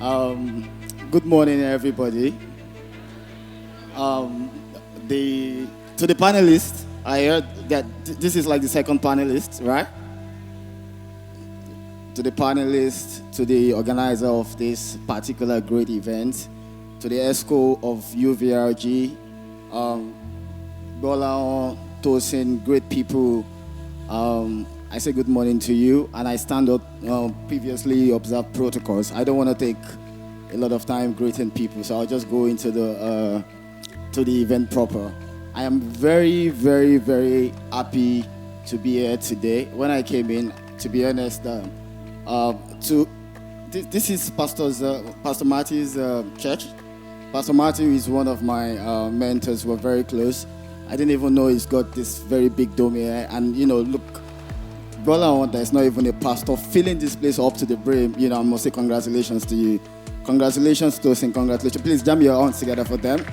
Um, Good morning, everybody. Um, to the panelists, I heard that this is like the second panelist, right? To the panelists, to the organizer of this particular great event, to the ESCO of UVRG, Bola, Tosin, great people. I say good morning to you, and I stand up previously observed protocols. I don't want to take a lot of time greeting people, so I'll just go into the event proper. I am very, very, very happy to be here today. When I came in, to be honest, this is Pastor Marty's church. Pastor Marty is one of my mentors. We're very close. I didn't even know he's got this very big dome here. And, look, brother, there's not even a pastor filling this place up to the brim. I must say congratulations to you. Congratulations to us and congratulations. Please jam your hands together for them.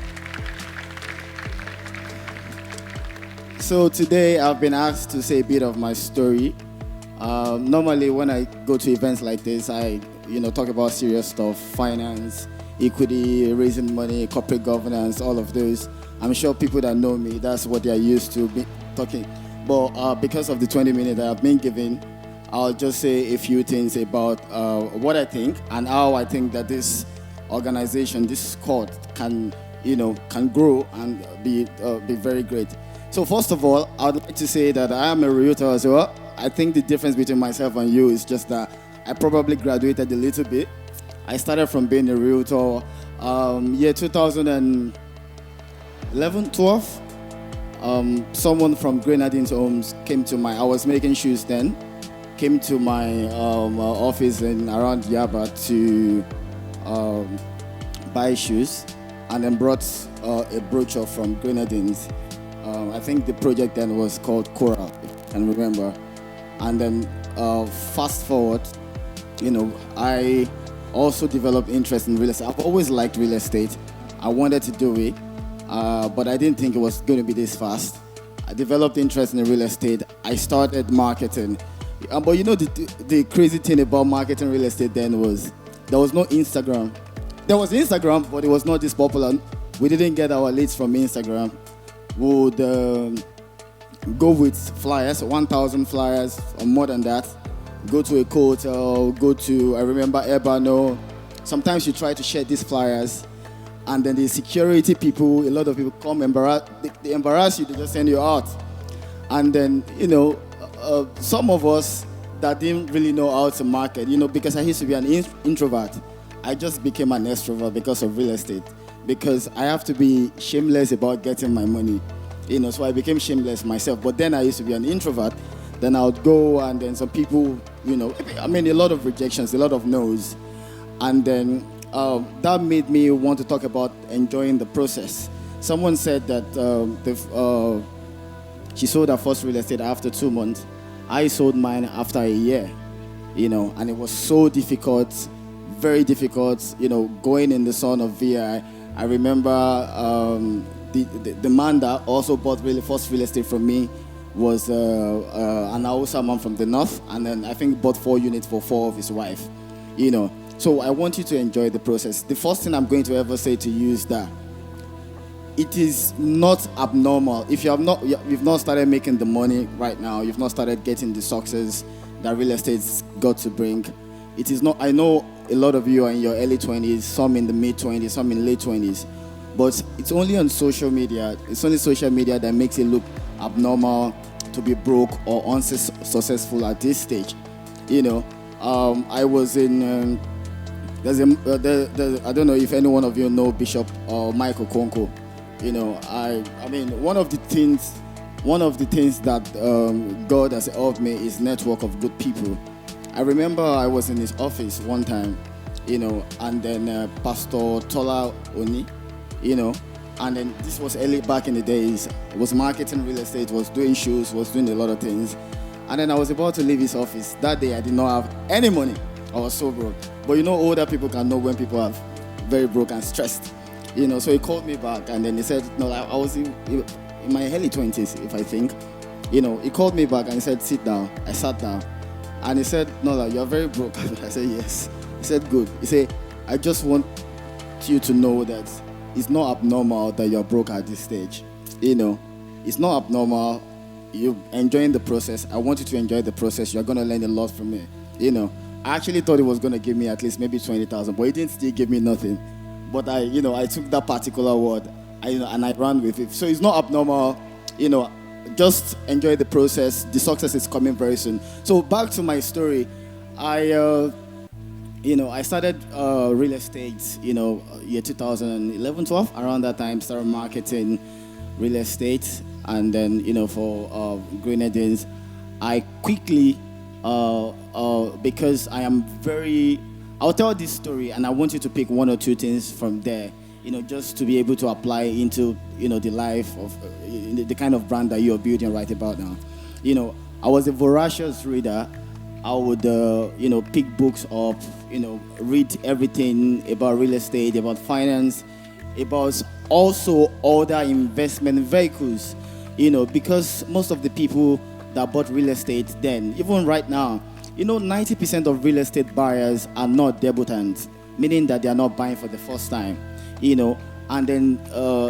So today I've been asked to say a bit of my story. Normally when I go to events like this, I talk about serious stuff, finance, equity, raising money, corporate governance, all of those. I'm sure people that know me, that's what they're used to be talking. But because of the 20 minutes that I've been given, I'll just say a few things about what I think and how I think that this organization, this squad, can grow and be very great. So first of all, I'd like to say that I am a realtor as well. I think the difference between myself and you is just that I probably graduated a little bit. I started from being a realtor year 2011, 12. Someone from Grenadines Homes came to I was making shoes then, came to my office in around Yaba to buy shoes, and then brought a brochure from Grenadines. I think the project then was called Coral, if I can remember. And then fast forward, I also developed interest in real estate. I've always liked real estate. I wanted to do it, but I didn't think it was going to be this fast. I developed interest in real estate. I started marketing. But the crazy thing about marketing real estate then was there was no Instagram. There was Instagram, but it was not this popular. We didn't get our leads from Instagram. We would go with flyers, 1,000 flyers or more than that. Go to a hotel, I remember MR.NOLA. Sometimes you try to share these flyers, and then the security people, a lot of people come they embarrass you, they just send you out. And then, some of us that didn't really know how to market, because I used to be an introvert, I just became an extrovert because of real estate. Because I have to be shameless about getting my money. So I became shameless myself. But then I used to be an introvert. Then I would go, and then some people, a lot of rejections, a lot of no's. And then that made me want to talk about enjoying the process. Someone said that she sold her first real estate after 2 months. I sold mine after a year, and it was so difficult, very difficult, going in the sun of VI. I remember the man that also bought first real estate from me was an Hausa man from the north, and then I think bought 4 units for 4 of his wife. So I want you to enjoy the process. The first thing I'm going to ever say to you is that it is not abnormal. If you've not started making the money right now, you've not started getting the success that real estate's got to bring. It is not. I know a lot of you are in your early 20s, some in the mid 20s, some in late 20s. But it's only on social media. It's only social media that makes it look abnormal to be broke or unsuccessful at this stage. I was in. I don't know if any one of you know Bishop or Michael Konko. One of the things that God has helped me is network of good people. I remember I was in his office one time, and then Pastor Tola Oni, and then this was early back in the days. It was marketing real estate, was doing shoes, was doing a lot of things. And then I was about to leave his office. That day I did not have any money. I was so broke. But older people can know when people are very broke and stressed. So he called me back, and then he said, no, I was in my early 20s, if I think. He called me back and he said, sit down. I sat down. And he said, "NOLA, you're very broke." I said, "Yes." He said, "Good." He said, I just want you to know that it's not abnormal that you're broke at this stage. You know, it's not abnormal. You're enjoying the process. I want you to enjoy the process. You're going to learn a lot from it. You know, I actually thought it was going to give me at least maybe 20,000, but it didn't still give me nothing. But I took that particular word and I ran with it. So it's not abnormal. You know, just enjoy the process. The success is coming very soon. So back to my story. I started real estate, year 2011, 12. Around that time, started marketing real estate. And then, for Grenadines, I quickly, because I'll tell this story and I want you to pick one or two things from there, just to be able to apply into, the life of the kind of brand that you're building right about now. I was a voracious reader. I would, pick books up, read everything about real estate, about finance, about also other investment vehicles, because most of the people that bought real estate then, even right now, 90% of real estate buyers are not debutants, meaning that they are not buying for the first time, and then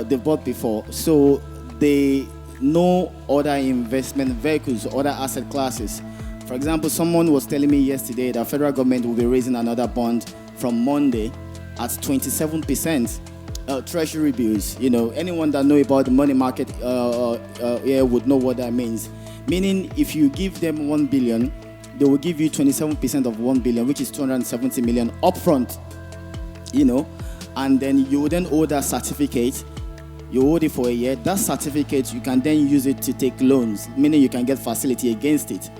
they bought before. So they know other investment vehicles, other asset classes. For example, someone was telling me yesterday that federal government will be raising another bond from Monday at 27%. Treasury bills. Anyone that know about the money market would know what that means. Meaning, if you give them 1 billion, they will give you 27% of 1 billion, which is 270 million upfront. And then you will then hold that certificate. You hold it for a year. That certificate, you can then use it to take loans, meaning you can get facility against it.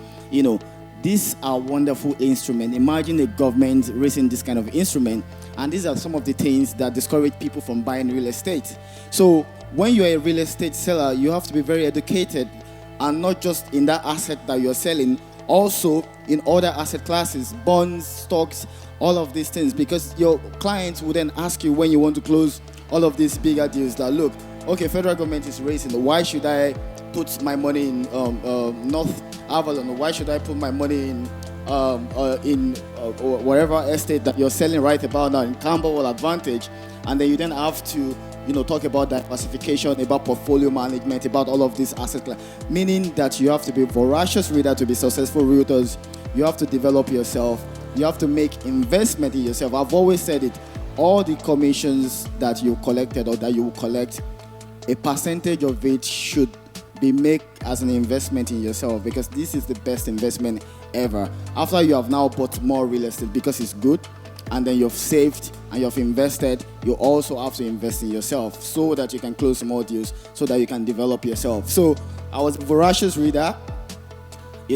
These are wonderful instruments. Imagine the government raising this kind of instrument, and these are some of the things that discourage people from buying real estate. So when you're a real estate seller, you have to be very educated, and not just in that asset that you're selling, also in other asset classes, bonds, stocks, all of these things, because your clients will then ask you when you want to close all of these bigger deals that, look, okay, federal government is raising, why should I put my money in North Avalon? Why should I put my money in whatever estate that you're selling right about now in Camberwell Advantage? And then you then have to talk about diversification, about portfolio management, about all of these asset class, meaning that you have to be a voracious reader to be successful realtors. You have to develop yourself. You have to make investment in yourself. I've always said it, all the commissions that you collected or that you will collect, a percentage of it should be made as an investment in yourself, because this is the best investment ever. After you have now bought more real estate because it's good, and then you've saved and you've invested, you also have to invest in yourself so that you can close more deals, so that you can develop yourself. So I was a voracious reader.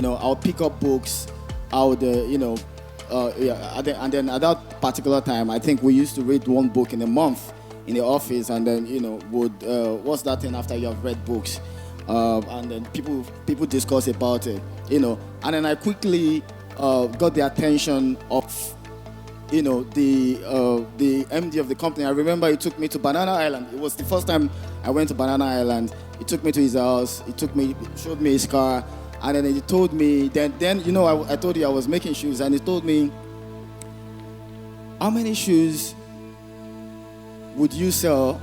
I'll pick up books. I would, and then at that particular time, I think we used to read one book in a month in the office, and then what's that thing after you have read books? And then people discuss about it, and then I quickly got the attention of, the MD of the company. I remember he took me to Banana Island. It was the first time I went to Banana Island. He took me to his house. Showed me his car, and then he told me. Then I told you I was making shoes, and he told me, how many shoes would you sell?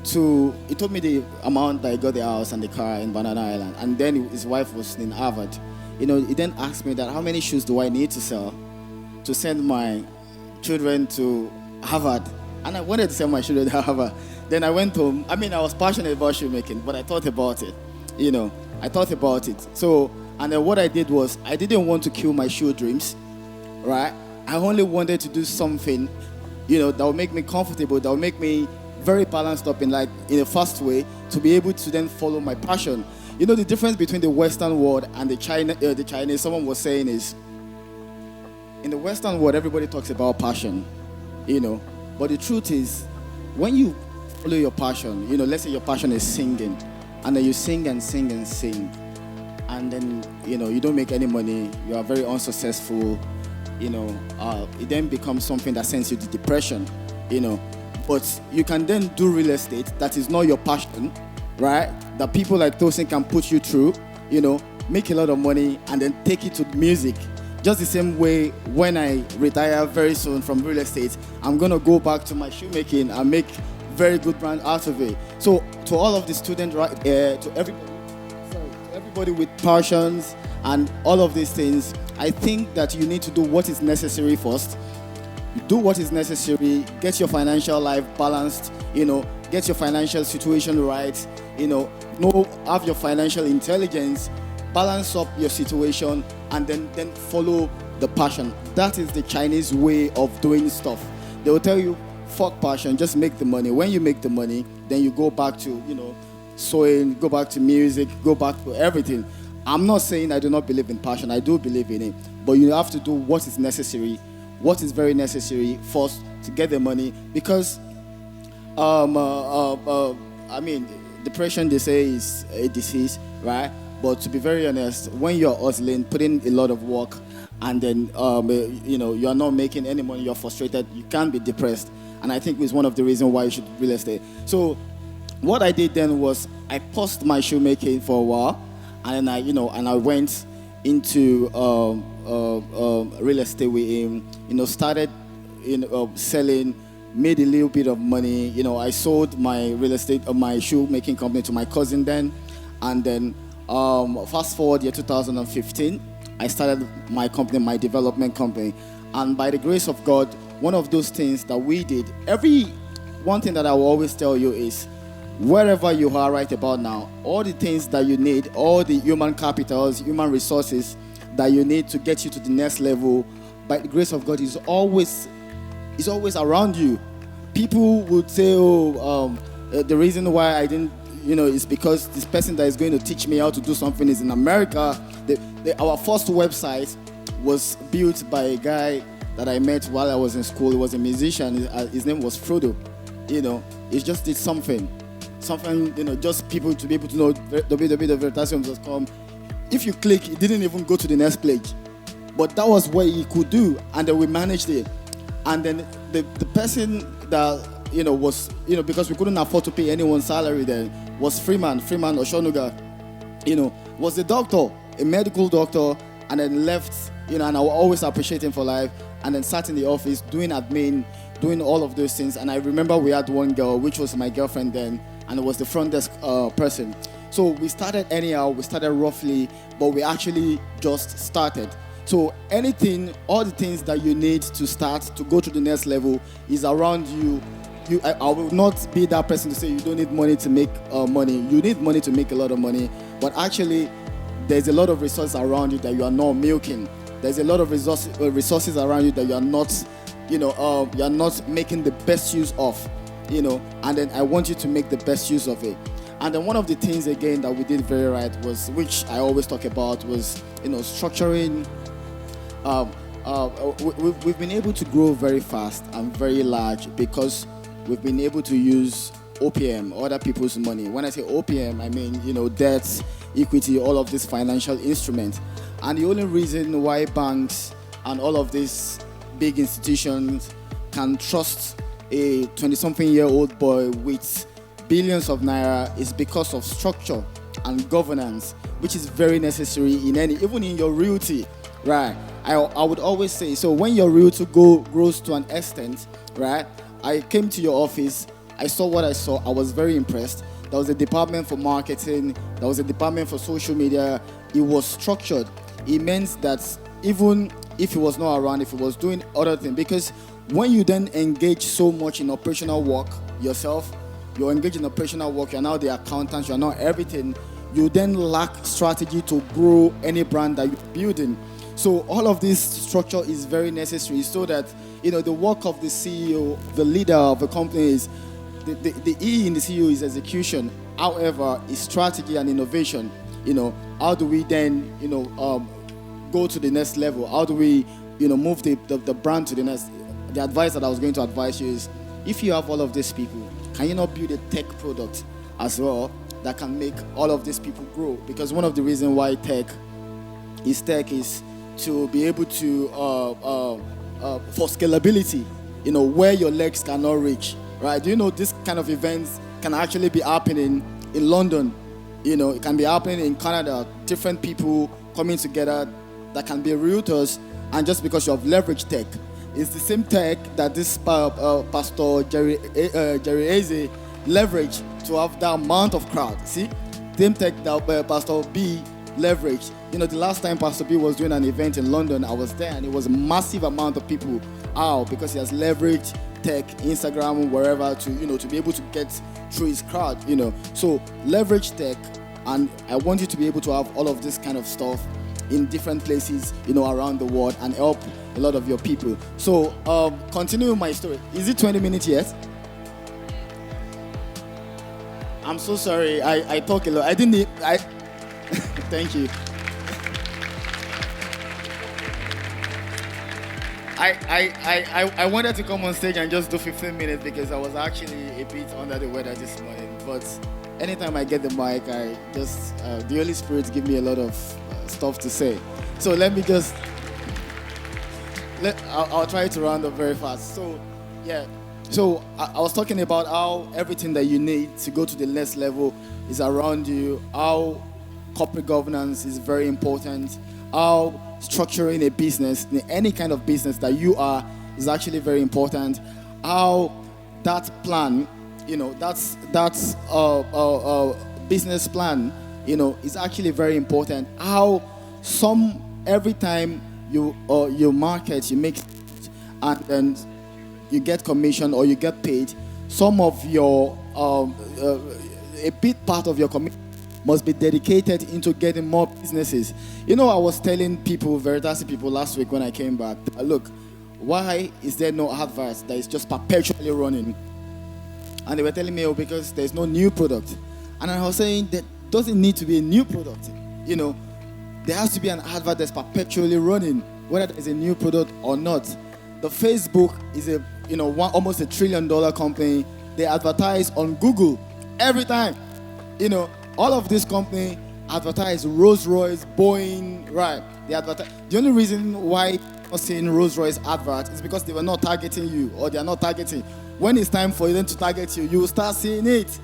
He told me the amount that he got the house and the car in Banana Island, and then his wife was in Harvard. He then asked me that, how many shoes do I need to sell to send my children to Harvard? And I wanted to send my children to Harvard. Then I went home. I was passionate about shoemaking, but I thought about it. I thought about it. So, and then what I did was, I didn't want to kill my shoe dreams, right? I only wanted to do something, that would make me comfortable, that would make me very balanced up in a fast way, to be able to then follow my passion. The difference between the Western world and the Chinese, someone was saying, is in the Western world, everybody talks about passion, but the truth is, when you follow your passion, let's say your passion is singing, and then you sing and sing and sing, and then, you don't make any money, you are very unsuccessful, it then becomes something that sends you to depression, But you can then do real estate that is not your passion, right? That people like Tosin can put you through, make a lot of money, and then take it to music, Just the same way, when I retire very soon from real estate, I'm gonna go back to my shoemaking and make very good brand out of it. So to all of the students, right, to everybody with passions and all of these things, I think that you need to do what is necessary first. Do what is necessary, get your financial life balanced, get your financial situation right, have your financial intelligence, balance up your situation, and then follow the passion. That is the Chinese way of doing stuff. They will tell you, fuck passion, just make the money. When you make the money, then you go back to, sewing, go back to music, go back to everything. I'm not saying I do not believe in passion. I do believe in it. But you have to do what is necessary, what is very necessary first to get the money. Because, depression, they say, is a disease, right? But to be very honest, when you're hustling, putting a lot of work, and then, you're not making any money, you're frustrated, you can't be depressed. And I think it's one of the reasons why you should real estate. So what I did then was I paused my shoemaking for a while, and I went into real estate with him. Started selling, made a little bit of money. I sold my real estate, my shoemaking company to my cousin then, and then fast forward year 2015, I started my company, my development company, and by the grace of God, one of those things that we did, one thing that I will always tell you is, wherever you are right about now, all the things that you need, all the human capitals, human resources that you need to get you to the next level, by the grace of God, is always around you. People would say, the reason why I didn't, is because this person that is going to teach me how to do something is in America. Our first website was built by a guy that I met while I was in school. He was a musician. His name was Frodo. He just did something, just people to be able to know www.veritasium.com. If you click, it didn't even go to the next page. But that was what he could do, and then we managed it. And then the person that, was, because we couldn't afford to pay anyone's salary then, was Freeman Oshonuga, was a doctor, a medical doctor, and then left, and I will always appreciate him for life, and then sat in the office doing admin, doing all of those things. And I remember we had one girl, which was my girlfriend then, and it was the front desk person. So we started anyhow, we started roughly, but we actually just started. So all the things that you need to start to go to the next level is around you. I will not be that person to say you don't need money to make money. You need money to make a lot of money, but actually there's a lot of resources around you that you are not milking. There's a lot of resources around you that you are not, you are not making the best use of, and then I want you to make the best use of it. And then one of the things again that we did very right was, which I always talk about, was, structuring. We've been able to grow very fast and very large because we've been able to use OPM, other people's money. When I say OPM, I mean, debts, equity, all of these financial instruments. And the only reason why banks and all of these big institutions can trust a 20-something-year-old boy with billions of naira is because of structure and governance, which is very necessary even in your realty, right? I would always say, so when your realty grows to an extent, right? I came to your office, I saw what I saw, I was very impressed. There was a department for marketing, there was a department for social media. It was structured. It meant that even if he was not around, if he was doing other things, because when you then engage so much in operational work yourself, you're engaged in operational work, you're now the accountant, you're now everything, you then lack strategy to grow any brand that you're building. So all of this structure is very necessary so that, the work of the CEO, the leader of a company is, the E in the CEO is execution. However, is strategy and innovation. How do we then, go to the next level? How do we, move the brand to the next? The advice that I was going to advise you is, if you have all of these people, can you not build a tech product as well that can make all of these people grow? Because one of the reasons why tech is to be able to, for scalability, where your legs cannot reach, right? Do you know this kind of events can actually be happening in London? It can be happening in Canada, different people coming together that can be realtors and just because you have leveraged tech. It's the same tech that this Pastor Jerry Eze leveraged to have that amount of crowd. See, same tech that Pastor B leveraged. The last time Pastor B was doing an event in London, I was there, and it was a massive amount of people out because he has leveraged tech, Instagram, wherever to be able to get through his crowd. So leverage tech, and I want you to be able to have all of this kind of stuff in different places, around the world, and help a lot of your people. So, continuing my story. Is it 20 minutes yet? I'm so sorry. I talk a lot. I didn't need. Thank you. I wanted to come on stage and just do 15 minutes because I was actually a bit under the weather this morning. But anytime I get the mic, I just the Holy Spirit give me a lot of stuff to say. So let me just I'll try to round up very fast. So yeah. So I was talking about how everything that you need to go to the next level is around you. How corporate governance is very important. How structuring a business, any kind of business that you are, is actually very important. How that plan, that's business plan, is actually very important. How every time you market, you make, and then you get commission or you get paid, some of your a big part of your commission must be dedicated into getting more businesses. I was telling people, Veritasi people last week when I came back, look, why is there no advert that is just perpetually running? And they were telling me, because there's no new product. And I was saying, that doesn't need to be a new product. There has to be an advert that's perpetually running, whether there's a new product or not. The Facebook is almost $1 trillion company. They advertise on Google every time. All of this company advertise Rolls-Royce, Boeing, right? They advertise. The only reason why you're not seeing Rolls-Royce advert is because they were not targeting you, or they are not targeting. When it's time for them to target you, you will start seeing it,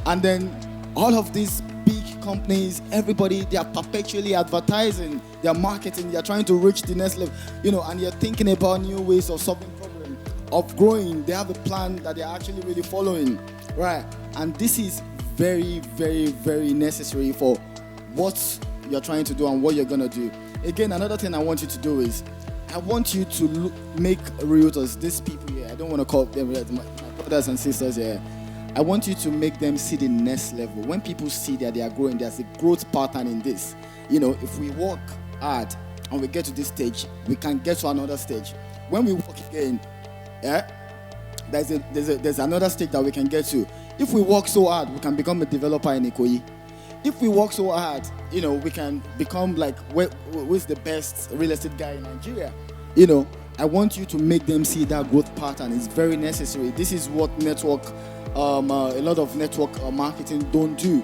And then all of these big companies, everybody, they are perpetually advertising, they are marketing, they are trying to reach the next level, and you're thinking about new ways of solving problems, of growing. They have a plan that they're actually really following, right? And this is very, very, very necessary for what you're trying to do and what you're going to do. Again, another thing I want you to do is, I want you to make realtors, these people here, I don't want to call them my brothers and sisters here, I want you to make them see the next level. When people see that they are growing, there's a growth pattern in this. If we work hard and we get to this stage, we can get to another stage. When we work again, there's another stage that we can get to. If we work so hard, we can become a developer in Ikoyi. If we work so hard, we can become like, who's the best real estate guy in Nigeria? I want you to make them see that growth pattern. It's very necessary. This is what network, a lot of network marketing don't do.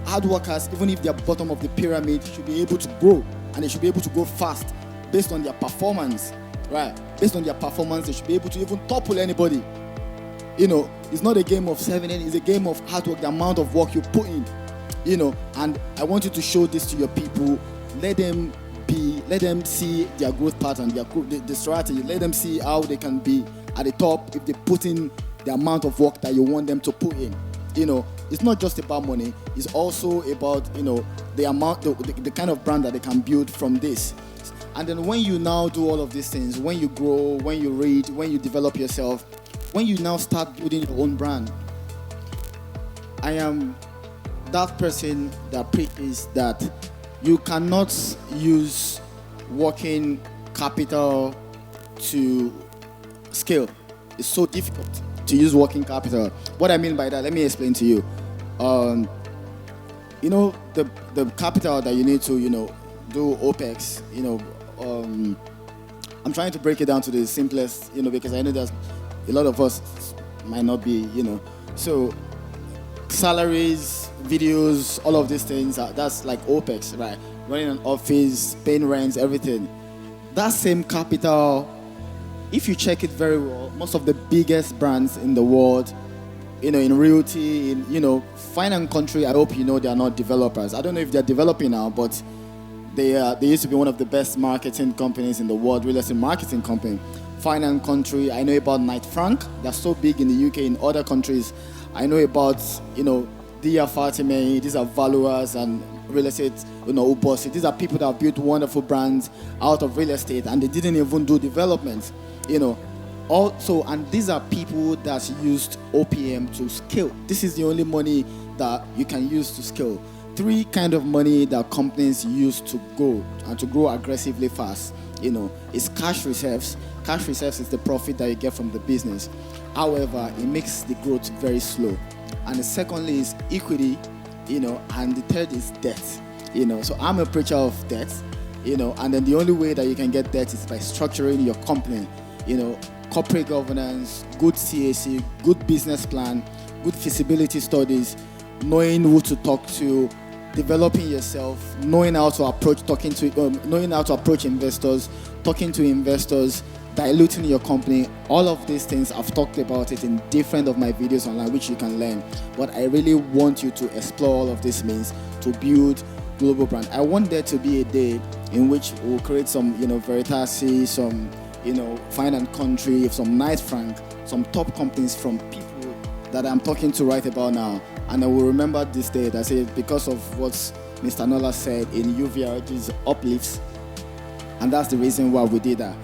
Hard workers, even if they're bottom of the pyramid, should be able to grow, and they should be able to grow fast based on their performance, right? Based on their performance, they should be able to even topple anybody. It's not a game of 7, it's a game of hard work, the amount of work you put in, and I want you to show this to your people. Let them see their growth pattern, the strategy. Let them see how they can be at the top if they put in the amount of work that you want them to put in. It's not just about money, it's also about, the amount, the kind of brand that they can build from this. And then when you now do all of these things, when you grow, when you read, when you develop yourself, when you now start building your own brand, I am that person that preaches that you cannot use working capital to scale. It's so difficult to use working capital. What I mean by that, let me explain to you. The capital that you need to, do OPEX, I'm trying to break it down to the simplest, because I know there's a lot of us might not be, So salaries, videos, all of these things, that's like OPEX, right? Running an office, paying rents, everything. That same capital, if you check it very well, most of the biggest brands in the world, in realty, in, fine and country, I hope they are not developers. I don't know if they're developing now, but They used to be one of the best marketing companies in the world, real estate marketing company. Fine and Country. I know about Knight Frank. They're so big in the UK. In other countries, I know about Dia Fatime. These are valuers and real estate, Ubosi. These are people that have built wonderful brands out of real estate, and they didn't even do development. Also, and these are people that used OPM to scale. This is the only money that you can use to scale. Three kind of money that companies use to go and to grow aggressively fast. Is cash reserves. Cash reserves is the profit that you get from the business. However, it makes the growth very slow. And the secondly is equity, and the third is debt. So I'm a preacher of debt, and then the only way that you can get debt is by structuring your company, corporate governance, good CAC, good business plan, good feasibility studies, knowing who to talk to, developing yourself, knowing how to approach investors, talking to investors, diluting your company. All of these things, I've talked about it in different of my videos online, which you can learn. But I really want you to explore all of this means to build global brand. I want there to be a day in which we'll create some, Veritas, some, Fine and Country, some Knight Frank, some top companies from people that I'm talking to right about now. And I will remember this day that says, because of what Mr. Nola said in UVRG's uplifts, and that's the reason why we did that.